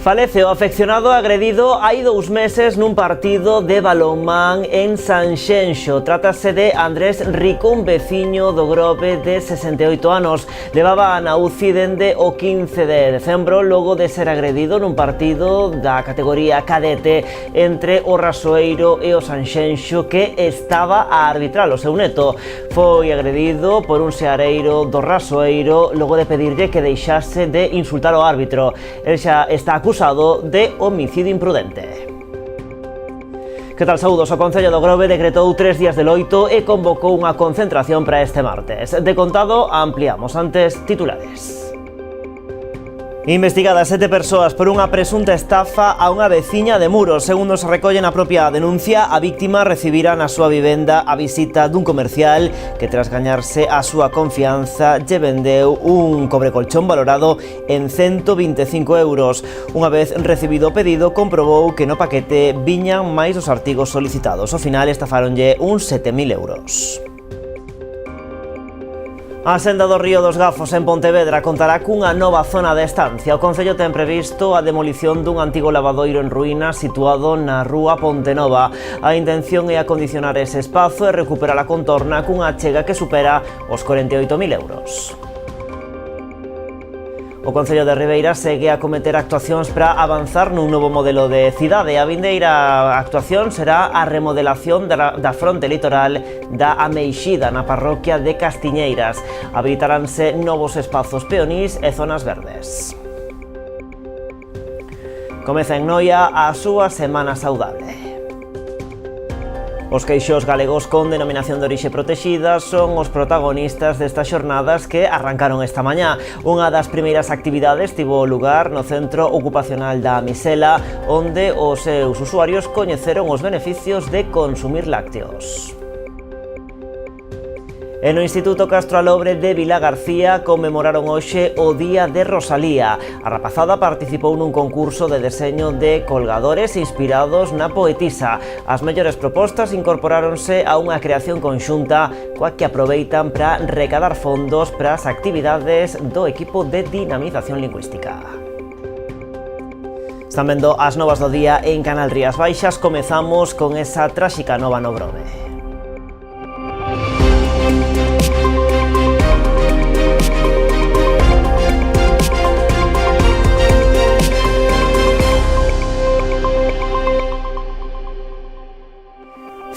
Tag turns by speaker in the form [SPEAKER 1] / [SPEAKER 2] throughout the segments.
[SPEAKER 1] Falece o afeccionado agredido hai 2 meses nun partido de balonmán en Sanxenxo. Trátase de Andrés Rico, un veciño do Grove de 68 anos. Levaba na UCI dende o 15 de decembro logo de ser agredido nun partido da categoría cadete entre o Rasoeiro e o Sanxenxo, que estaba a arbitrar o seu neto. Foi agredido por un seareiro do Rasoeiro logo de pedirlle que deixase de insultar o árbitro. El xa está acusado de homicidio imprudente. Que tal, saúdos? O Concello do Grove decretou 3 días de loito e convocou unha concentración para este martes. De contado, ampliamos antes titulares. Investigadas 7 persoas por unha presunta estafa a unha veciña de Muros. Segundo se recolle na propia denuncia, a víctima recibira na súa vivenda a visita dun comercial que, tras gañarse a súa confianza, lle vendeu un cobrecolchón valorado en 125 euros. Unha vez recibido o pedido, comprobou que no paquete viñan máis os artigos solicitados. Ao final estafáronlle uns 7.000 euros. A senda do Río dos Gafos en Pontevedra contará cunha nova zona de estancia. O Concello ten previsto a demolición dun antigo lavadoiro en ruínas situado na rúa Pontenova. A intención é acondicionar ese espazo e recuperar a contorna cunha achega que supera os 48.000 euros. O Concello de Ribeira segue a cometer actuacións para avanzar nun novo modelo de cidade. A vindeira actuación será a remodelación da fronte litoral da Ameixida na parroquia de Castiñeiras. Habilitaránse novos espazos peonís e zonas verdes. Comeza en Noia a súa Semana Saudable. Os queixos galegos con denominación de orixe protexida son os protagonistas destas xornadas que arrancaron esta mañá. Unha das primeiras actividades tivo lugar no centro ocupacional da Misela, onde os seus usuarios coñeceron os beneficios de consumir lácteos. E no Instituto Castro Alobre de Vilagarcía conmemoraron hoxe o Día de Rosalía. A rapazada participou nun concurso de deseño de colgadores inspirados na poetisa. As mellores propostas incorporáronse a unha creación conxunta coa que aproveitan para recadar fondos para as actividades do equipo de dinamización lingüística. Están vendo as novas do día en Canal Rías Baixas. Comezamos con esa tráxica nova no Grove.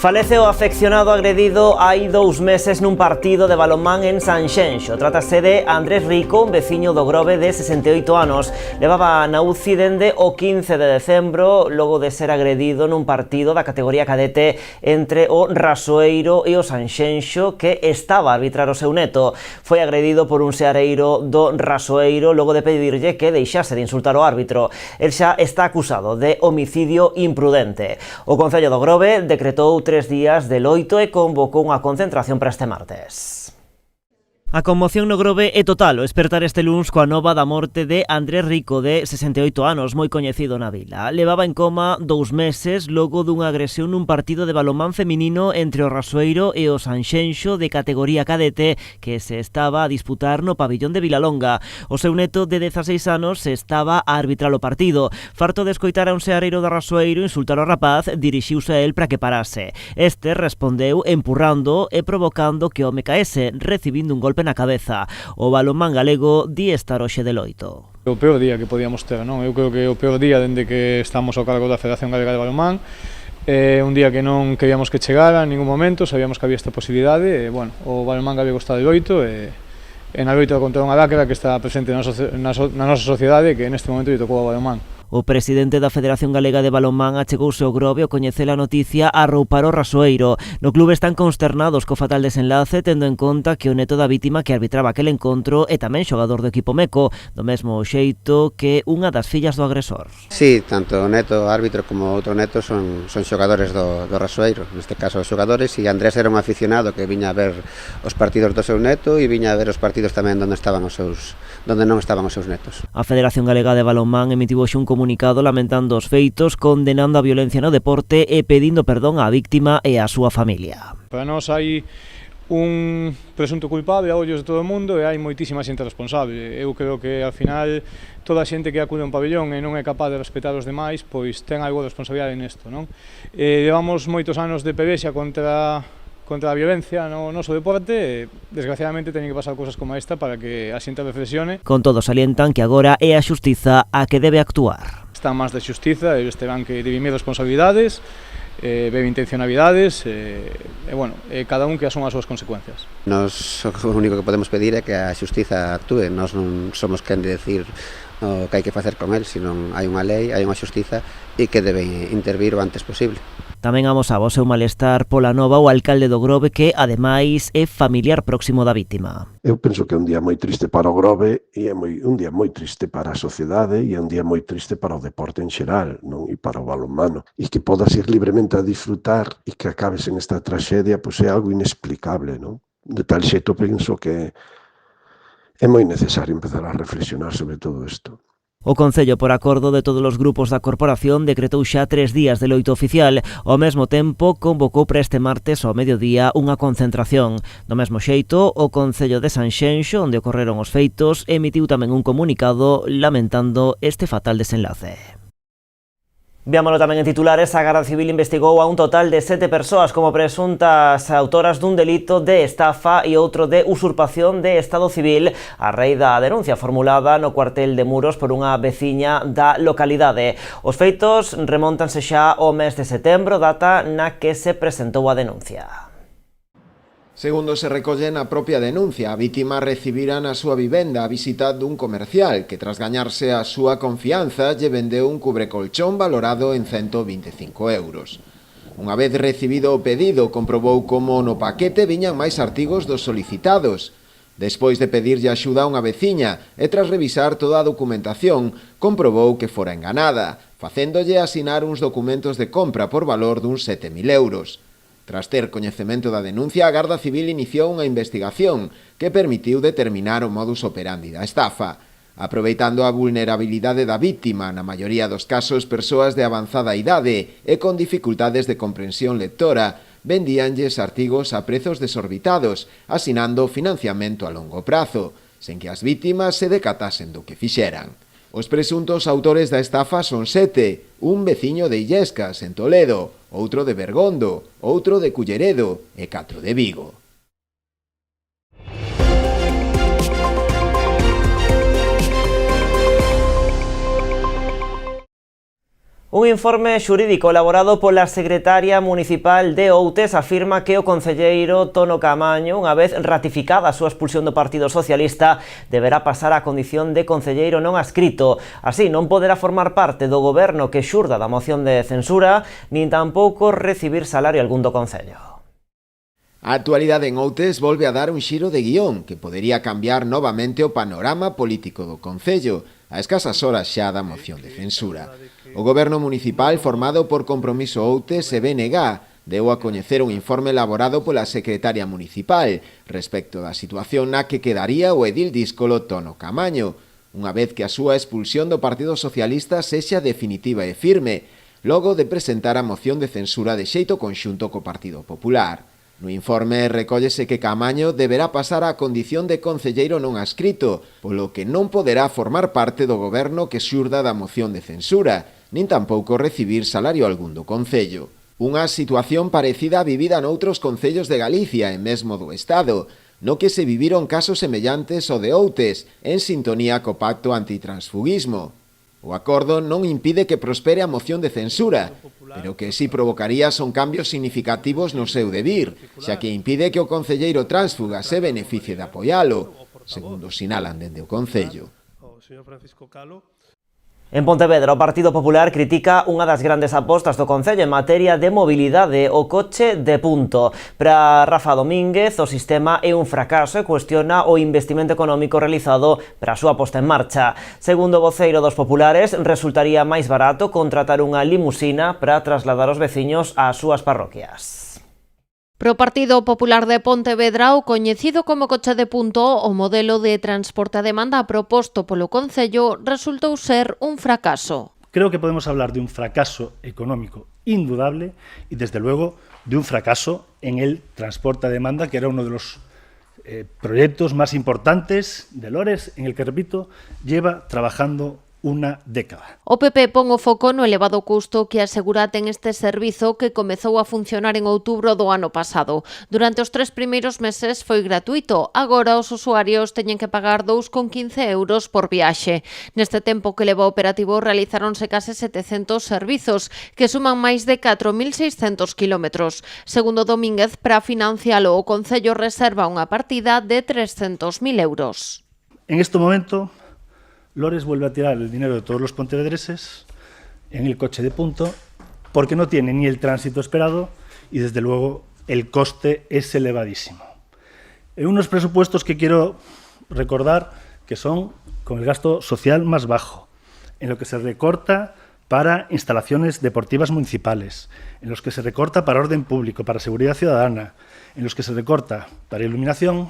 [SPEAKER 1] Falece o afeccionado agredido hai 2 meses nun partido de balonmán en Sanxenxo. Trátase de Andrés Rico, un veciño do Grove de 68 anos. Levaba na UCI dende o 15 de decembro logo de ser agredido nun partido da categoría cadete entre o Rasoeiro e o Sanxenxo, que estaba a arbitrar o seu neto. Foi agredido por un seareiro do Rasoeiro logo de pedirlle que deixase de insultar o árbitro. El xa está acusado de homicidio imprudente. O Concello do Grove decretou 3 días de loito e convocou unha concentración para este martes. A conmoción no Grove é total o espertar este luns coa nova da morte de Andrés Rico, de 68 anos, moi coñecido na vila. Levaba en coma 2 meses logo dunha agresión nun partido de balonmán feminino entre o Rasoeiro e o Sanxenxo de categoría cadete que se estaba a disputar no pabillón de Vilalonga. O seu neto de 16 anos se estaba a arbitrar o partido. Farto de escoitar a un seareiro do Rasoeiro insultar ao rapaz, dirixiuse a el para que parase. Este respondeu empurrando e provocando que o home caese, recibindo un golpe na cabeza. O balonmán galego di estar hoxe de loito.
[SPEAKER 2] O peor día que podíamos ter, non? Eu creo que o peor día dende que estamos ao cargo da Federación Galega de Balonmán. Un día que non queríamos que chegara en ningún momento, sabíamos que había esta posibilidade, e, bueno, o balonmán galego está de loito, e na loita contra unha lacra que está presente na nosa sociedade, que neste momento lle tocou ao balonmán.
[SPEAKER 1] O presidente da Federación Galega de Balonmán achegouse ao Grove ao coñecer a noticia a arroupar o Rasoeiro. No clube están consternados co fatal desenlace, tendo en conta que o neto da vítima que arbitraba aquel encontro é tamén xogador do equipo meco, do mesmo xeito que unha das fillas do agresor.
[SPEAKER 3] Sí, tanto o neto árbitro como outro neto son xogadores do Rasoeiro, neste caso os xogadores, e Andrés era un aficionado que viña a ver os partidos do seu neto e viña a ver os partidos tamén onde non estaban os seus netos.
[SPEAKER 1] A Federación Galega de Balonmán emitiu hoxe un comunicado lamentando os feitos, condenando a violencia no deporte e pedindo perdón á víctima e á súa familia.
[SPEAKER 2] Para nós hai un presunto culpable a ollos de todo o mundo e hai moitísima xente responsable. Eu creo que ao final toda a xente que acude a un pabellón e non é capaz de respetar os demais, pois ten algo de responsabilidade nesto, non? Levamos moitos anos de pevexa contra a violencia no noso deporte e, desgraciadamente, teñen que pasar cousas como esta para que a xente reflexione.
[SPEAKER 1] Con todo salientan que agora é a xustiza a que debe actuar.
[SPEAKER 2] Están máis de xustiza, eles terán que dirimir responsabilidades, bebe intencionalidades bueno, cada un que asuma as súas consecuencias.
[SPEAKER 3] Nos o único que podemos pedir é que a xustiza actúe. Nós non somos quen de decir o que hai que facer con el, senón hai unha lei, hai unha xustiza e que debe intervir o antes posible.
[SPEAKER 1] Tamén amosaba o seu malestar pola nova o alcalde do Grove, que ademais é familiar próximo da vítima.
[SPEAKER 4] Eu penso que é un día moi triste para o Grove e é un día moi triste para a sociedade e é un día moi triste para o deporte en xeral, non? E para o balonmano. E que podas ir libremente a disfrutar e que acabes en esta traxedia, pois é algo inexplicable, non? De tal xeito penso que é moi necesario empezar a reflexionar sobre todo isto.
[SPEAKER 1] O Concello, por acordo de todos os grupos da corporación, decretou xa 3 días de loito oficial. Ao mesmo tempo, convocou para este martes ao mediodía unha concentración. Do mesmo xeito, o Concello de Sanxenxo, onde ocorreron os feitos, emitiu tamén un comunicado lamentando este fatal desenlace. Veámoslo tamén en titulares. A Garda Civil investigou a un total de 7 persoas como presuntas autoras dun delito de estafa e outro de usurpación de estado civil a raíz da denuncia formulada no cuartel de Muros por unha veciña da localidade. Os feitos remóntanse xa ao mes de setembro, data na que se presentou a denuncia.
[SPEAKER 5] Segundo se recolle na propia denuncia, a vítima recibira na súa vivenda a visita dun comercial que, tras gañarse a súa confianza, lle vendeu un cubrecolchón valorado en 125 euros. Unha vez recibido o pedido, comprobou como no paquete viñan máis artigos dos solicitados. Despois de pedirlle axuda a unha veciña e tras revisar toda a documentación, comprobou que fora enganada, facéndolle asinar uns documentos de compra por valor duns 7.000 euros. Tras ter coñecemento da denuncia, a Garda Civil iniciou unha investigación que permitiu determinar o modus operandi da estafa. Aproveitando a vulnerabilidade da vítima, na maioría dos casos persoas de avanzada idade e con dificultades de comprensión lectora, vendíanlles artigos a prezos desorbitados, asinando financiamento a longo prazo, sen que as vítimas se decatasen do que fixeran. Os presuntos autores da estafa son 7, un veciño de Illescas, en Toledo, outro de Bergondo, outro de Culleredo e 4 de Vigo.
[SPEAKER 1] Un informe xurídico elaborado pola secretaria municipal de Outes afirma que o concelleiro Tono Caamaño, unha vez ratificada a súa expulsión do Partido Socialista, deberá pasar á condición de concelleiro non adscrito. Así, non poderá formar parte do goberno que xurda da moción de censura, nin tampouco recibir salario algún do concello.
[SPEAKER 5] A actualidade en Outes volve a dar un xiro de guión que podería cambiar novamente o panorama político do concello, a escasas horas xa da moción de censura. O goberno municipal, formado por Compromiso Outes e BNG, deu a coñecer un informe elaborado pola secretaria municipal respecto da situación na que quedaría o edil díscolo Tono Caamaño, unha vez que a súa expulsión do Partido Socialista sexa definitiva e firme, logo de presentar a moción de censura de xeito conxunto co Partido Popular. No informe recóllese que Caamaño deberá pasar á condición de concelleiro non adscrito, polo que non poderá formar parte do goberno que xurda da moción de censura, nin tampouco recibir salario algún do concello. Unha situación parecida a vivida noutros concellos de Galicia e mesmo do Estado, no que se viviron casos semellantes ao de Outes, en sintonía co pacto antitransfugismo. O acordo non impide que prospere a moción de censura, pero que si provocaría son cambios significativos no seu devir, xa que impide que o concelleiro tránsfuga se beneficie de apoialo, segundo sinalan dende o Concello.
[SPEAKER 1] En Pontevedra, o Partido Popular critica unha das grandes apostas do Concello en materia de mobilidade, o coche de punto. Para Rafa Domínguez, o sistema é un fracaso e cuestiona o investimento económico realizado para a súa posta en marcha. Segundo o voceiro dos populares, resultaría máis barato contratar unha limusina para trasladar os veciños ás súas parroquias.
[SPEAKER 6] Pro Partido Popular de Pontevedra, o coñecido como coche de punto, o modelo de transporte a demanda proposto polo Concello resultou ser un fracaso.
[SPEAKER 7] Creo que podemos hablar de un fracaso económico indudable y, desde luego, de un fracaso en el transporte a demanda, que era uno de los proyectos más importantes de Lores, en el que, repito, lleva trabajando unha década.
[SPEAKER 6] O PP pon o foco no elevado custo que asegura ten este servizo que comezou a funcionar en outubro do ano pasado. Durante os 3 primeiros meses foi gratuito, agora os usuarios teñen que pagar 2,15 euros por viaxe. Neste tempo que leva operativo realizáronse case 700 servizos, que suman máis de 4.600 kilómetros. Segundo Domínguez, para financialo o Concello reserva unha partida de 300.000 euros.
[SPEAKER 7] En este momento, Lores vuelve a tirar el dinero de todos los pontevedreses en el coche de punto porque no tiene ni el tránsito esperado y, desde luego, el coste es elevadísimo. En unos presupuestos que quiero recordar que son con el gasto social más bajo, en lo que se recorta para instalaciones deportivas municipales, en los que se recorta para orden público, para seguridad ciudadana, en los que se recorta para iluminación.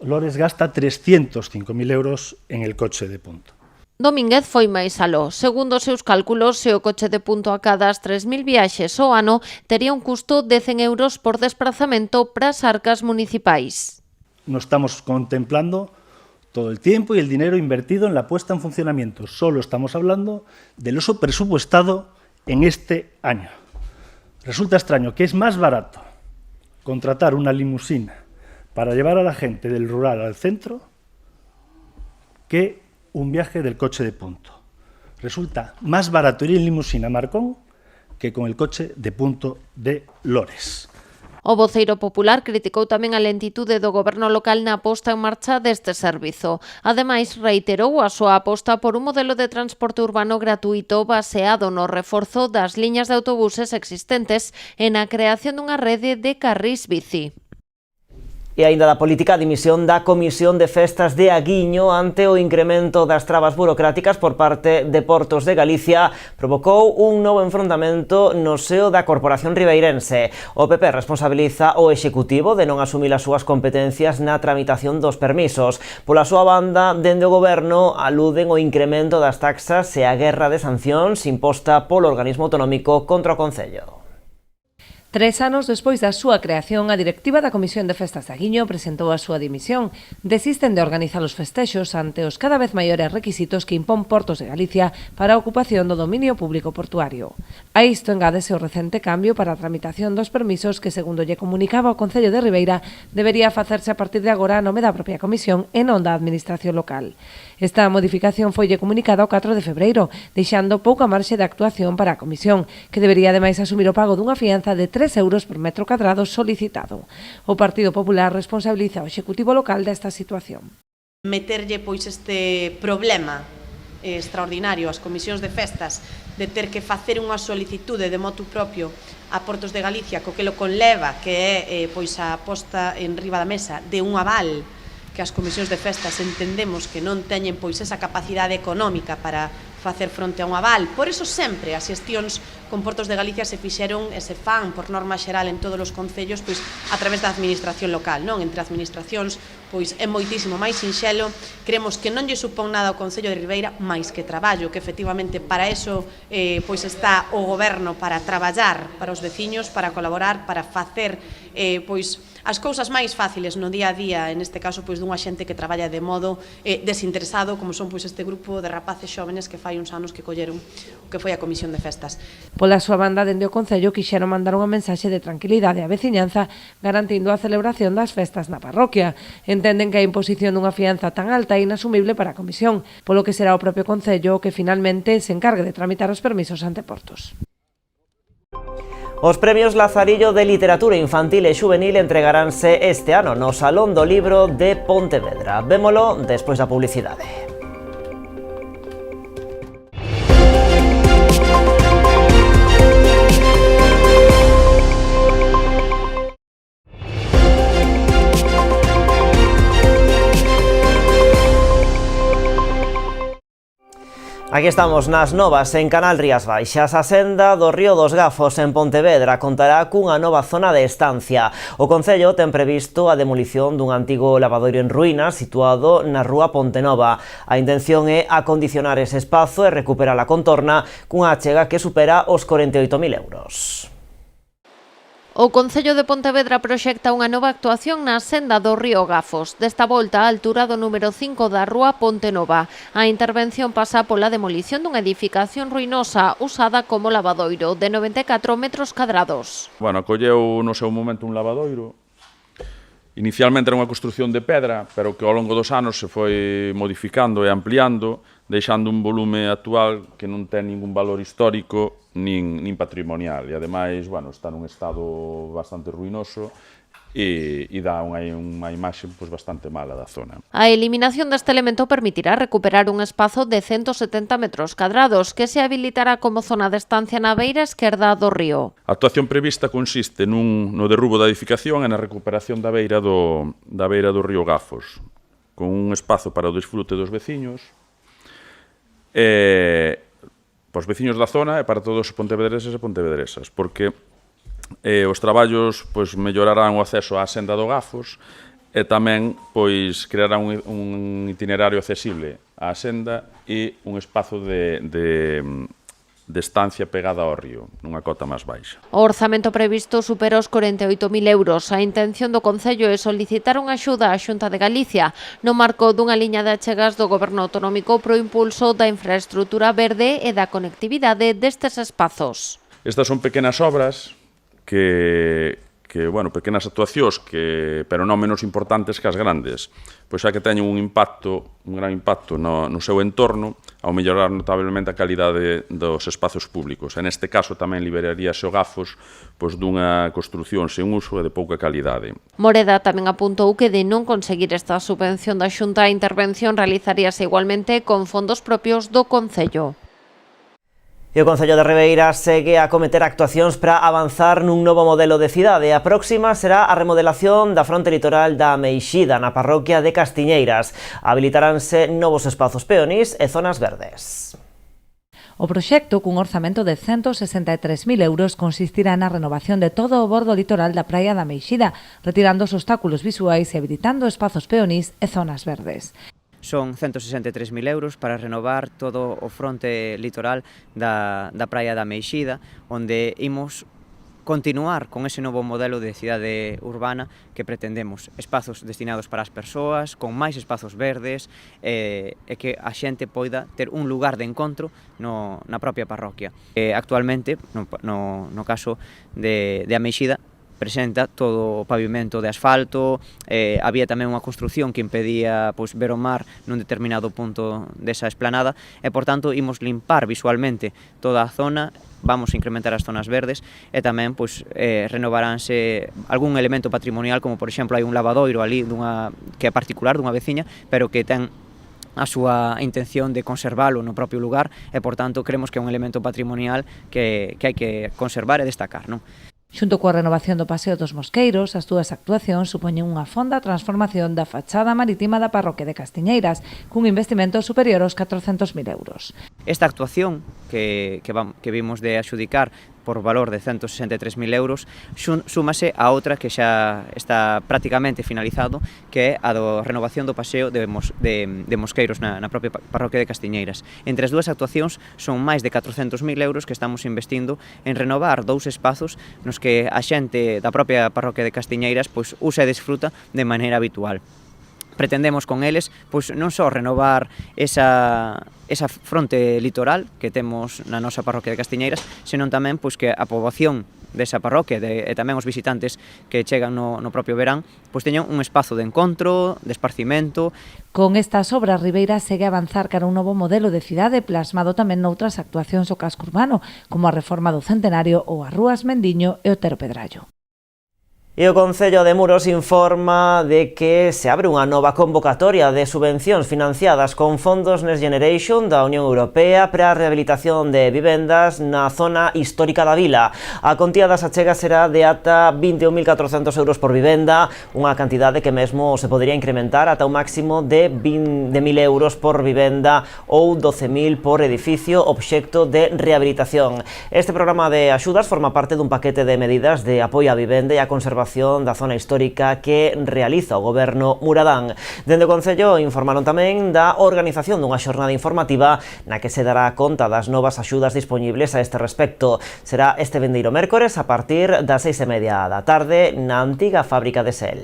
[SPEAKER 7] Lores gasta 305.000 euros en el coche de punto.
[SPEAKER 6] Domínguez foi máis aló. Segundo os seus cálculos, se o coche de punto a cada 3.000 viaxes ao ano, tería un custo de 100 euros por desplazamento para as arcas municipais.
[SPEAKER 7] No estamos contemplando todo el tiempo y el dinero invertido en la puesta en funcionamiento. Solo estamos hablando del uso presupuestado en este año. Resulta extraño que es más barato contratar una limusina para llevar a la gente del rural al centro que un viaje del coche de punto. Resulta más barato ir en limusina a Marcón que con el coche de punto de Lores.
[SPEAKER 6] O voceiro popular criticou tamén a lentitude do goberno local na posta en marcha deste servizo. Ademais, reiterou a súa aposta por un modelo de transporte urbano gratuito baseado no reforzo das liñas de autobuses existentes e na creación dunha rede de carrís bici.
[SPEAKER 1] E aínda da política, a dimisión da Comisión de Festas de Aguiño ante o incremento das trabas burocráticas por parte de Portos de Galicia provocou un novo enfrontamento no seo da Corporación Ribeirense. O PP responsabiliza o Executivo de non asumir as súas competencias na tramitación dos permisos. Pola súa banda, dende o Goberno aluden o incremento das taxas e a guerra de sancións imposta polo organismo autonómico contra o Concello.
[SPEAKER 8] 3 anos despois da súa creación, a directiva da Comisión de Festas de Aguiño presentou a súa dimisión. Desisten de organizar os festexos ante os cada vez maiores requisitos que impón Portos de Galicia para a ocupación do dominio público portuario. A isto engádese o recente cambio para a tramitación dos permisos que, segundo lle comunicaba o Concello de Ribeira, debería facerse a partir de agora a nome da propia Comisión e non da Administración local. Esta modificación foille comunicada o 4 de febreiro, deixando pouca marxe de actuación para a Comisión, que debería ademais asumir o pago dunha fianza de 3 euros por metro cadrado solicitado. O Partido Popular responsabiliza ao Executivo local desta situación.
[SPEAKER 9] Meterlle pois este problema extraordinario ás comisións de festas de ter que facer unha solicitude de motu propio a Portos de Galicia, co que lo conleva, que é pois a posta en riba da mesa de un aval que as comisións de festas entendemos que non teñen pois esa capacidade económica para facer fronte a un aval. Por eso sempre as xestións con Portos de Galicia se fixeron e se fan por norma xeral en todos os concellos pois a través da administración local, non? Entre administracións pois é moitísimo máis sinxelo. Creemos que non lle supón nada ao Concello de Ribeira máis que traballo, que efectivamente para eso pois está o goberno, para traballar para os veciños, para colaborar, para facer pois as cousas máis fáciles no día a día, en este caso pois dunha xente que traballa de modo desinteresado, como son pois este grupo de rapaces xóvenes que fai uns anos que colleron o que foi a Comisión de Festas.
[SPEAKER 8] Pola súa banda, dende o Concello quixeron mandar unha mensaxe de tranquilidade á veciñanza, garantindo a celebración das festas na parroquia. Entenden que a imposición dunha fianza tan alta é inasumible para a Comisión, polo que será o propio Concello que finalmente se encargue de tramitar os permisos ante Portos.
[SPEAKER 1] Os premios Lazarillo de Literatura Infantil e Xuvenil entregaránse este ano no Salón do Libro de Pontevedra. Vémolo despois da publicidade. Aquí estamos nas novas en Canal Rías Baixas. A senda do Río dos Gafos en Pontevedra contará cunha nova zona de estancia. O Concello ten previsto a demolición dun antigo lavadoiro en ruínas situado na rúa Pontenova. A intención é acondicionar ese espazo e recuperar a contorna cunha achega que supera os 48.000 euros.
[SPEAKER 6] O Concello de Pontevedra proxecta unha nova actuación na senda do Río Gafos, desta volta á altura do número 5 da rúa Pontenova. A intervención pasa pola demolición dunha edificación ruinosa usada como lavadoiro de 94 metros cadrados.
[SPEAKER 10] Bueno, acolleu no seu momento un lavadoiro. Inicialmente era unha construción de pedra, pero que ao longo dos anos se foi modificando e ampliando, deixando un volume actual que non ten ningún valor histórico nin patrimonial. E, ademais, bueno, está nun estado bastante ruinoso e dá unha imaxe bastante mala da zona.
[SPEAKER 6] A eliminación deste elemento permitirá recuperar un espazo de 170 metros cadrados que se habilitará como zona de estancia na beira esquerda do río.
[SPEAKER 10] A actuación prevista consiste no derrubo da edificación e na recuperación da beira do río Gafos, con un espazo para o disfrute dos veciños, para os veciños da zona e para todos os pontevedreses e pontevedresas, porque os traballos mellorarán o acceso á senda do Gafos e tamén crearán un itinerario accesible á senda e un espazo de estancia pegada ao río, nunha cota máis baixa.
[SPEAKER 6] O orzamento previsto supera os 48.000 euros. A intención do Concello é solicitar unha axuda á Xunta de Galicia no marco dunha liña de achegas do Goberno Autonómico pro impulso da infraestrutura verde e da conectividade destes espazos.
[SPEAKER 10] Estas son pequenas obras pequenas actuacións, pero non menos importantes que as grandes, pois xa que teñen un gran impacto no seu entorno, ao mellorar notablemente a calidade dos espazos públicos. E neste caso tamén liberaríase o Gafos dunha construción sen uso e de pouca calidade.
[SPEAKER 6] Moreda tamén apuntou que de non conseguir esta subvención da Xunta, a intervención realizaríase igualmente con fondos propios do Concello.
[SPEAKER 1] E o Concello de Ribeira segue a cometer actuacións para avanzar nun novo modelo de cidade. A próxima será a remodelación da fronte litoral da Meixida, na parroquia de Castiñeiras. Habilitaránse novos espazos peonís e zonas verdes.
[SPEAKER 8] O proxecto, cun orzamento de 163.000 euros, consistirá na renovación de todo o bordo litoral da praia da Meixida, retirando os obstáculos visuais e habilitando espazos peonís e zonas verdes.
[SPEAKER 11] Son 163.000 euros para renovar todo o fronte litoral da praia da Meixida, onde imos continuar con ese novo modelo de cidade urbana que pretendemos. Espazos destinados para as persoas, con máis espazos verdes, e que a xente poida ter un lugar de encontro na propia parroquia. Actualmente, no caso de a Meixida, presenta todo o pavimento de asfalto, había tamén unha construción que impedía ver o mar nun determinado punto desa esplanada e, por tanto, imos limpar visualmente toda a zona, vamos a incrementar as zonas verdes e tamén renovaránse algún elemento patrimonial, como por exemplo hai un lavadoiro ali que é particular dunha veciña, pero que ten a súa intención de conservalo no propio lugar e, por tanto, creemos que é un elemento patrimonial que hai que conservar e destacar, non?
[SPEAKER 8] Xunto coa renovación do Paseo dos Mosqueiros, as dúas actuacións supoñen unha fonda transformación da fachada marítima da parroquia de Castiñeiras, cun investimento superior aos 400.000 euros.
[SPEAKER 11] Esta actuación que vimos de axudicar por valor de 163.000 euros súmase a outra que xa está prácticamente finalizado, que é a da renovación do paseo de Mosqueiros na propia parroquia de Castiñeiras. Entre as dúas actuacións son máis de 400.000 euros que estamos investindo en renovar dous espazos nos que a xente da propia parroquia de Castiñeiras usa e desfruta de maneira habitual. Pretendemos con eles non só renovar esa fronte litoral que temos na nosa parroquia de Castiñeiras, senón tamén que a poboación desa parroquia e tamén os visitantes que chegan no propio verán teñan un espazo de encontro, de esparcimento.
[SPEAKER 8] Con estas obras, Ribeira segue a avanzar cara a un novo modelo de cidade plasmado tamén noutras actuacións ao casco urbano, como a reforma do Centenario ou as rúas Mendiño e Otero Pedrallo.
[SPEAKER 1] E o Concello de Muros informa de que se abre unha nova convocatoria de subvencións financiadas con fondos Next Generation da Unión Europea para a rehabilitación de vivendas na zona histórica da vila. A contía das achegas será de ata 21.400 euros por vivenda, unha cantidade que mesmo se podería incrementar ata un máximo de 1.000 euros por vivenda ou 12.000 por edificio obxecto de rehabilitación. Este programa de axudas forma parte dun paquete de medidas de apoio á vivenda e a conservación da zona histórica que realiza o goberno muradán. Dende o Concello informaron tamén da organización dunha xornada informativa na que se dará conta das novas axudas dispoñibles a este respecto. Será este vindeiro mércores a partir das 6:30 da tarde na antiga fábrica de Sel.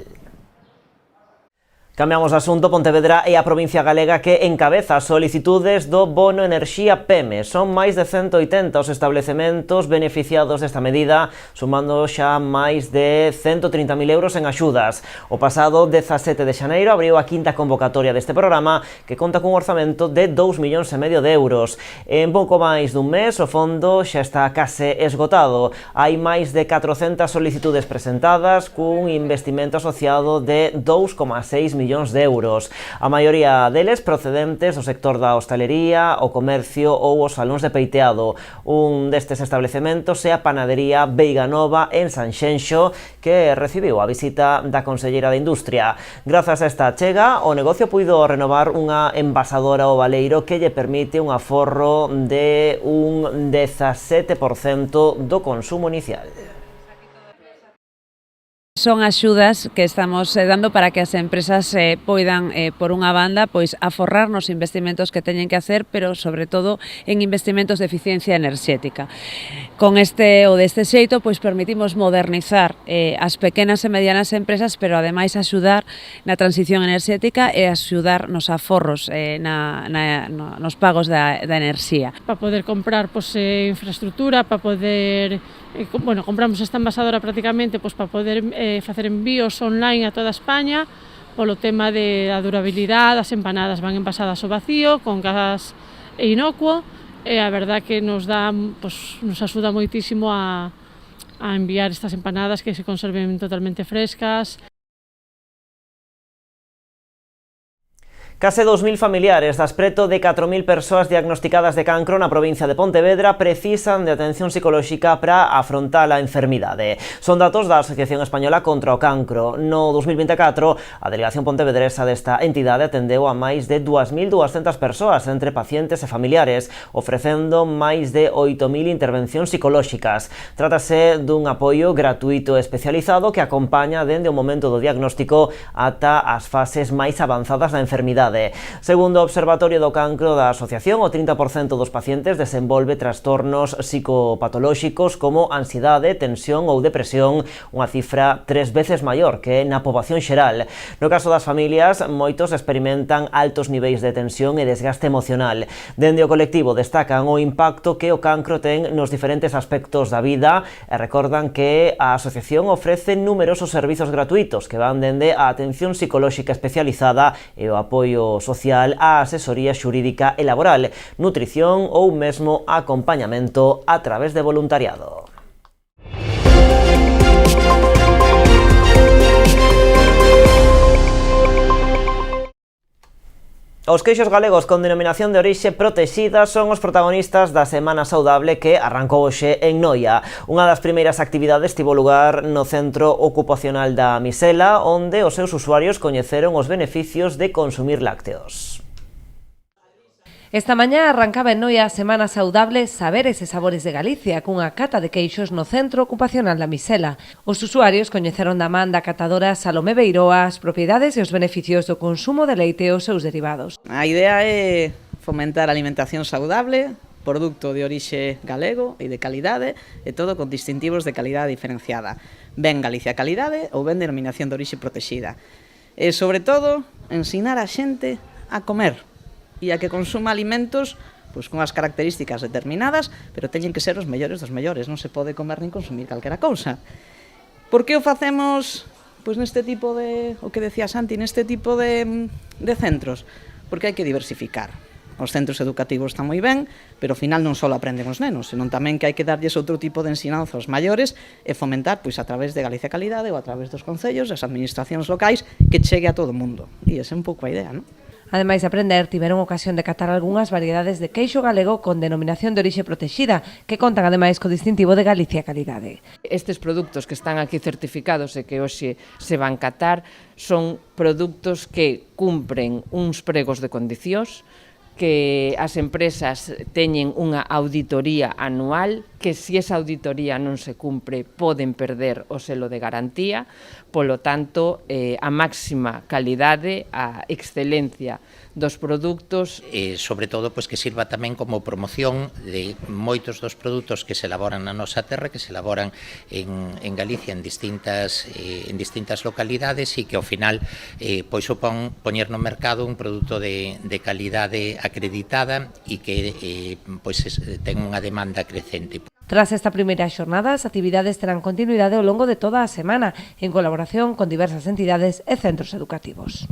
[SPEAKER 1] Cambiamos de asunto. Pontevedra é a provincia galega que encabeza as solicitudes do bono enerxía PEME. Son máis de 180 os establecementos beneficiados desta medida, sumando xa máis de 130.000 euros en axudas. O pasado 17 de xaneiro abriu a quinta convocatoria deste programa, que conta cun orzamento de 2,5 millóns de euros. En pouco máis dun mes, o fondo xa está case esgotado. Hai máis de 400 solicitudes presentadas, cun investimento asociado de 2,6 millóns de euros. A maioría deles procedentes do sector da hostalería, o comercio ou os salóns de peiteado. Un destes establecementos é a panadería Veiga Nova en Sanxenxo, que recibiu a visita da Conselleira de Industria. Grazas a esta achega, o negocio puido renovar unha envasadora ao baleiro que lle permite un aforro de un 17% do consumo inicial.
[SPEAKER 12] Son axudas que estamos dando para que as empresas poidan, por unha banda, pois aforrar nos investimentos que teñen que hacer, pero sobre todo en investimentos de eficiencia enerxética. Con deste xeito, pois permitimos modernizar as pequenas e medianas empresas, pero ademais axudar na transición enerxética e axudar nos aforros nos pagos da enerxía.
[SPEAKER 13] Para poder comprar infraestructura, para poder compramos esta envasadora prácticamente para poder facer envíos online a toda España, polo tema da durabilidade. As empanadas van envasadas ao vacío, con gas inocuo, e a verdad que nos axuda moitísimo a enviar estas empanadas que se conserven totalmente frescas.
[SPEAKER 1] Case 2.000 familiares das preto de 4.000 persoas diagnosticadas de cancro na provincia de Pontevedra precisan de atención psicolóxica para afrontar a enfermidade. Son datos da Asociación Española contra o Cancro. No 2024, a delegación pontevedresa desta entidade atendeu a máis de 2.200 persoas entre pacientes e familiares, ofrecendo máis de 8.000 intervencións psicolóxicas. Trátase dun apoio gratuito e especializado que acompaña dende o momento do diagnóstico ata as fases máis avanzadas da enfermidade. Segundo o Observatorio do Cancro da Asociación, o 30% dos pacientes desenvolve trastornos psicopatolóxicos como ansiedade, tensión ou depresión, unha cifra 3 veces maior que na poboación xeral. No caso das familias, moitos experimentan altos niveis de tensión e desgaste emocional. Dende o colectivo destacan o impacto que o cancro ten nos diferentes aspectos da vida e recordan que a asociación ofrece numerosos servizos gratuitos que van dende a atención psicolóxica especializada e o apoio social, a asesoría xurídica e laboral, nutrición ou mesmo acompañamento a través de voluntariado. Os queixos galegos con denominación de orixe protexida son os protagonistas da Semana Saudable que arrancou hoxe en Noia. Unha das primeiras actividades tivo lugar no Centro Ocupacional da Misela, onde os seus usuarios coñeceron os beneficios de consumir lácteos.
[SPEAKER 8] Esta mañá arrancaba en Noia a Semana Saudable Saberes e Sabores de Galicia, cunha cata de queixos no Centro Ocupacional da Misela. Os usuarios coñeceron da man da catadora Salomé Beiroa as propiedades e os beneficios do consumo de leite e os seus derivados.
[SPEAKER 14] A idea é fomentar a alimentación saudable, produto de orixe galego e de calidade, e todo con distintivos de calidade diferenciada. Ben Galicia calidade ou ben denominación de orixe protexida. E, sobre todo, ensinar a xente a comer e a que consuma alimentos con as características determinadas, pero teñen que ser os mellores dos mellores, non se pode comer nin consumir calquera cousa. Por que o facemos neste tipo de, o que decía Santi, neste tipo de centros? Porque hai que diversificar. os centros educativos están moi ben, pero ao final non só aprenden os nenos, senón tamén que hai que darlles outro tipo de ensinanza aos maiores e fomentar, pois, a través de Galicia Calidade ou a través dos concellos, das administracións locais, que chegue a todo o mundo. E esa é un pouco a idea, non?
[SPEAKER 8] Ademais de aprender, tiveron ocasión de catar algunhas variedades de queixo galego con denominación de orixe protexida, que contan ademais co distintivo de Galicia Calidade.
[SPEAKER 15] Estes produtos que están aquí certificados e que hoxe se van catar son produtos que cumpren uns pregos de condicións, que as empresas teñen unha auditoría anual, que se esa auditoría non se cumpre poden perder o selo de garantía, polo tanto, a máxima calidade, a excelencia dos produtos.
[SPEAKER 16] Sobre todo, pois, que sirva tamén como promoción de moitos dos produtos que se elaboran na nosa terra, que se elaboran en Galicia en distintas localidades e que ao final pois supón poñer no mercado un produto de calidade acreditada e que pois ten unha demanda crecente.
[SPEAKER 8] Tras esta primeira xornada, as actividades terán continuidade ao longo de toda a semana, en colaboración con diversas entidades e centros educativos.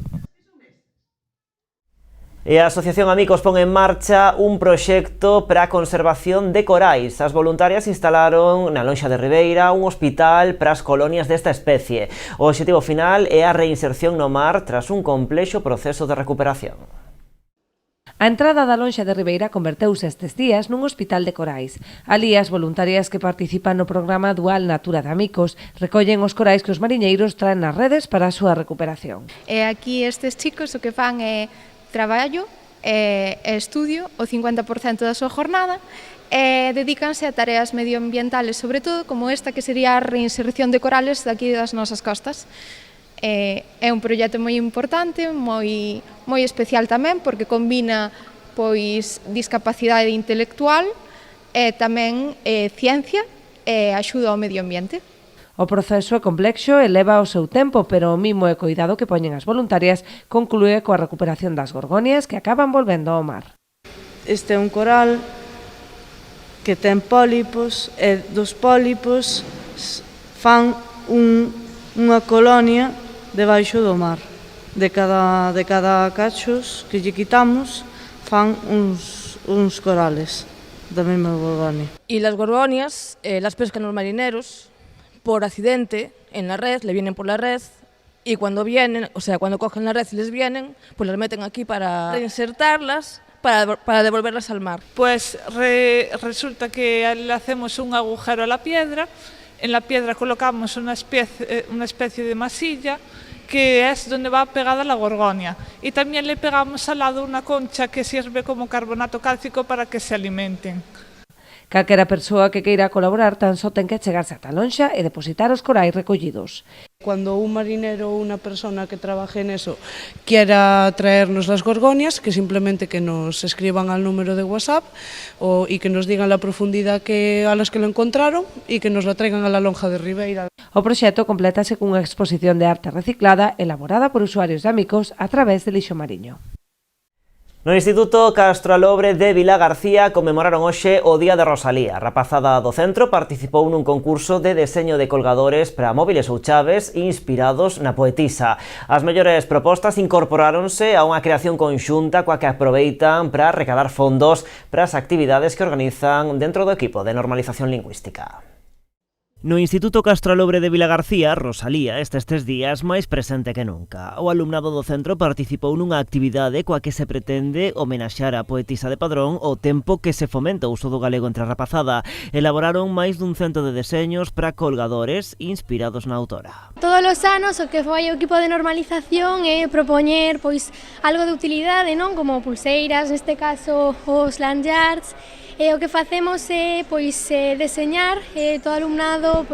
[SPEAKER 1] E a Asociación Amigos pon en marcha un proxecto para a conservación de corais. As voluntarias instalaron na lonxa de Ribeira un hospital para as colonias desta especie. O obxectivo final é a reinserción no mar tras un complexo proceso de recuperación.
[SPEAKER 8] A entrada da lonxa de Ribeira converteuse estes días nun hospital de corais. Alí as voluntarias que participan no programa Dual Natura de Amigos recollen os corais que os mariñeiros traen nas redes para a súa recuperación.
[SPEAKER 17] E aquí estes chicos o que fan é traballo e estudio o 50% da súa jornada e dedícanse a tareas medioambientales, sobre todo como esta que sería a reinserción de corales daqui das nosas costas. É un proxecto moi importante, moi especial tamén, porque combina pois discapacidade intelectual e tamén ciencia e axuda ao medio ambiente.
[SPEAKER 8] O proceso é complexo e leva o seu tempo, pero o mimo e cuidado que poñen as voluntarias conclúe coa recuperación das gorgonias que acaban volvendo ao mar.
[SPEAKER 18] Este é un coral que ten pólipos e dos pólipos fan unha colonia debaixo do mar. De cada cachos que lle quitamos fan uns corales da mesma gorgonia.
[SPEAKER 19] Y las gorgonias las pescan los marineros por accidente en la red, le vienen por la red y cuando vienen, o sea, cuando cogen la red y les vienen, pues las meten aquí para reinsertarlas, para devolverlas al mar.
[SPEAKER 20] Pues resulta que le hacemos un agujero a la piedra, en la piedra colocamos una especie de masilla que es donde va pegada la gorgonia y también le pegamos al lado una concha que sirve como carbonato cálcico para que se alimenten.
[SPEAKER 8] Calquera persoa que queira colaborar tan só ten que chegarse ata a lonxa e depositar os corais recollidos.
[SPEAKER 18] Cuando un marinero ou unha persona que trabaje en eso quiera traernos las gorgonias, que simplemente que nos escriban al número de WhatsApp y que nos digan la profundidad a las que lo encontraron y que nos la traigan a la lonja de Ribeira.
[SPEAKER 8] O proxecto complétase cunha exposición de arte reciclada elaborada por usuarios de Amigos a través de lixo mariño.
[SPEAKER 1] No Instituto Castro Alobre de Vilagarcía conmemoraron hoxe o Día de Rosalía. A rapazada do centro participou nun concurso de deseño de colgadores para móviles ou chaves inspirados na poetisa. As mellores propostas incorporáronse a unha creación conxunta coa que aproveitan para recadar fondos para as actividades que organizan dentro do equipo de normalización lingüística. No Instituto Castro Alobre de Vilagarcía, Rosalía está estes días máis presente que nunca. O alumnado do centro participou nunha actividade coa que se pretende homenaxear a poetisa de Padrón ao tempo que se fomenta o uso do galego entre a rapazada. Elaboraron máis dun cento de deseños para colgadores inspirados na autora.
[SPEAKER 21] Todos os anos o que foi o equipo de normalización é propoñer algo de utilidade, non? Como pulseiras, neste caso os lanyards. E o que facemos é deseñar todo o alumnado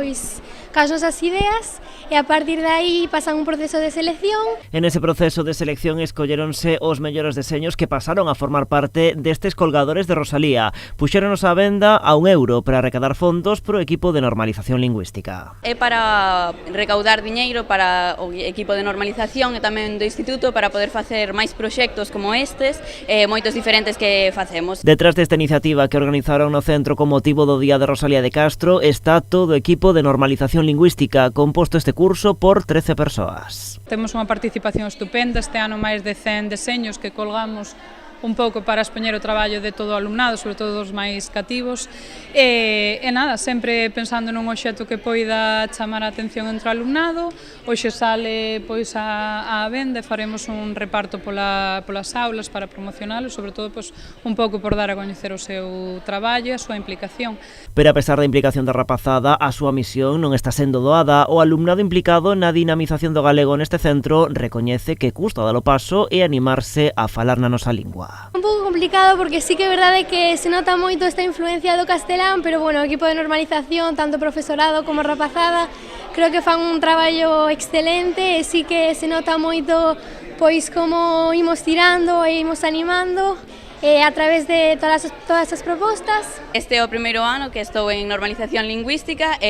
[SPEAKER 21] cas nosas ideas e a partir de aí pasan un proceso de selección.
[SPEAKER 1] En ese proceso de selección escolleronse os mellores deseños que pasaron a formar parte destes colgadores de Rosalía. Puxéronos á venda a €1 para recadar fondos pro equipo de normalización lingüística.
[SPEAKER 22] É para recaudar diñeiro para o equipo de normalización e tamén do instituto para poder facer máis proxectos como estes e moitos diferentes que facemos.
[SPEAKER 1] Detrás desta iniciativa que organizaron no centro con motivo do Día de Rosalía de Castro está todo o equipo de normalización lingüística, composto este curso por 13 persoas.
[SPEAKER 23] Temos unha participación estupenda, este ano máis de 100 deseños que colgamos
[SPEAKER 2] un pouco para expoñer o traballo de todo o alumnado, sobre todo os máis cativos, e nada, sempre pensando nun obxecto que poida chamar a atención entre o alumnado. Hoxe sale pois a venda e faremos un reparto polas aulas para promocionalo, sobre todo pois, un pouco por dar a coñecer o seu traballo e a súa implicación.
[SPEAKER 1] Pero a pesar da implicación da rapazada, a súa misión non está sendo doada. O alumnado implicado na dinamización do galego neste centro recoñece que custa dar o paso e animarse a falar na nosa lingua.
[SPEAKER 21] Un pouco complicado porque sí que é verdade que se nota moito esta influencia do castelán, pero bueno, o equipo de normalización, tanto profesorado como rapazada, creo que fan un traballo excelente e sí que se nota moito pois como imos tirando e imos animando a través de todas as propostas.
[SPEAKER 22] Este é o primeiro ano que estou en normalización lingüística,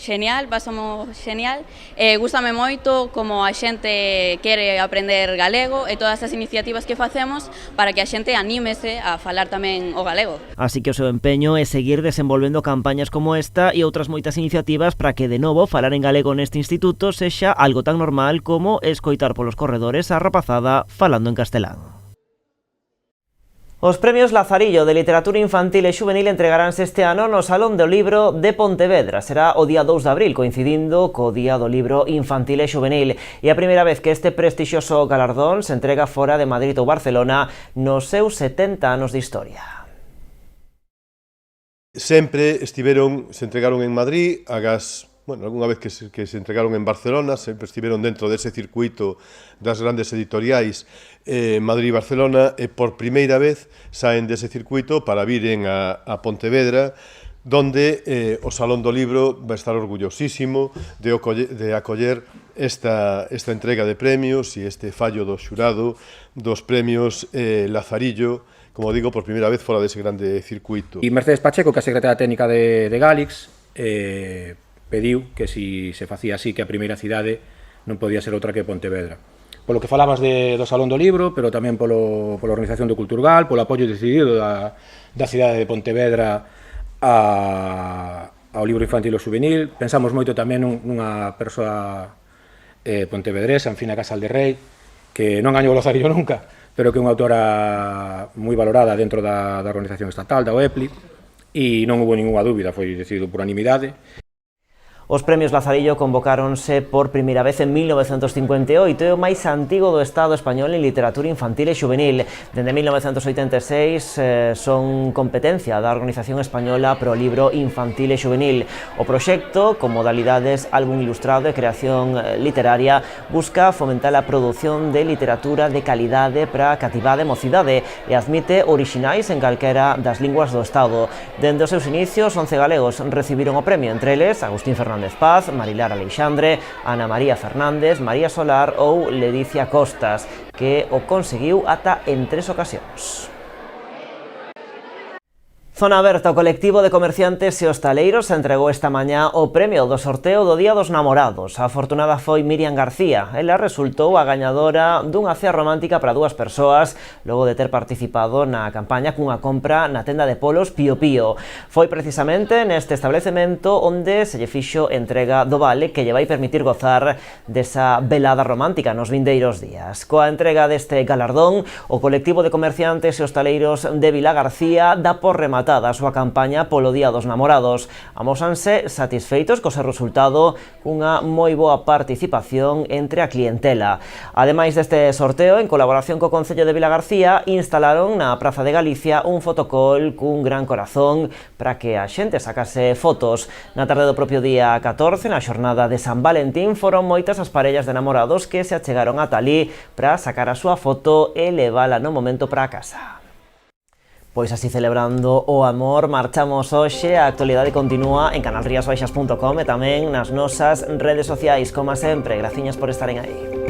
[SPEAKER 22] genial, pasamos genial. Gústame moito como a xente quere aprender galego e todas as iniciativas que facemos para que a xente anímese a falar tamén o galego.
[SPEAKER 1] Así que o seu empeño é seguir desenvolvendo campañas como esta e outras moitas iniciativas para que de novo falar en galego neste instituto sexa algo tan normal como escoitar polos corredores a rapazada falando en castelán. Os premios Lazarillo de Literatura Infantil e Xuvenil entregaránse este ano no Salón do Libro de Pontevedra. Será o día 2 de abril, coincidindo co Día do Libro Infantil e Xuvenil. E a primeira vez que este prestixioso galardón se entrega fora de Madrid ou Barcelona nos seus 70 anos de historia.
[SPEAKER 3] Sempre se entregaron en Madrid, algunha vez que se entregaron en Barcelona, sempre estiveron dentro dese circuito das grandes editoriais Madrid e Barcelona, e por primeira vez saen dese circuito para viren a Pontevedra, donde o Salón do Libro va a estar orgullosísimo de acoller esta entrega de premios e este fallo do xurado dos premios Lazarillo, como digo, por primeira vez fora dese grande circuito.
[SPEAKER 23] E Mercedes Pacheco, que é a secretaria técnica de Galix, pediu que si se facía así, que a primeira cidade non podía ser outra que Pontevedra. Polo que falabas do Salón do Libro, pero tamén pola organización do Culturgal, polo apoio decidido da cidade de Pontevedra ao libro infantil ou juvenil. Pensamos moito tamén nunha persoa pontevedresa, Anfina Casal de Rei, que non gañou o Lazarillo nunca, pero que é unha autora moi valorada dentro da organización estatal, da OEPLI, e non houve ninguna dúbida, foi decidido por unanimidade.
[SPEAKER 1] Os premios Lazarillo convocáronse por primeira vez en 1958 e o máis antigo do Estado español en literatura infantil e xuvenil. Dende 1986 son competencia da Organización Española pro Libro Infantil e Xuvenil. O proxecto, con modalidades álbum ilustrado e creación literaria, busca fomentar a produción de literatura de calidade para cativade e mocidade e admite orixinais en calquera das linguas do Estado. Dende os seus inicios, 11 galegos recibiron o premio, entre eles Agustín Fernández Paz, Marilar Aleixandre, Ana María Fernández, María Solar ou Ledicia Costas, que o conseguiu ata en 3 ocasións. Zona Aberta, o colectivo de comerciantes e hostaleiros entregou esta mañá o premio do sorteo do Día dos Namorados. A afortunada foi Miriam García. Ela resultou a gañadora dunha cea romántica para 2 persoas logo de ter participado na campaña cunha compra na tenda de polos Pío Pío. Foi precisamente neste establecemento onde se lle fixo entrega do vale que lle vai permitir gozar desa velada romántica nos vindeiros días. Coa entrega deste galardón, o colectivo de comerciantes e hostaleiros de Vila García dá por rematada a súa campaña polo Día dos Namorados. Amósanse satisfeitos co seu resultado cunha moi boa participación entre a clientela. Ademais deste sorteo, en colaboración co Concello de Vila García, instalaron na Praza de Galicia un fotocall cun gran corazón para que a xente sacase fotos. Na tarde do propio día 14, na xornada de San Valentín, foron moitas as parellas de namorados que se achegaron ata alí para sacar a súa foto e levala no momento para a casa. Pois así, celebrando o amor, marchamos hoxe. A actualidade continúa en canalriasbaixas.com e tamén nas nosas redes sociais. Como sempre, graciñas por estaren aí.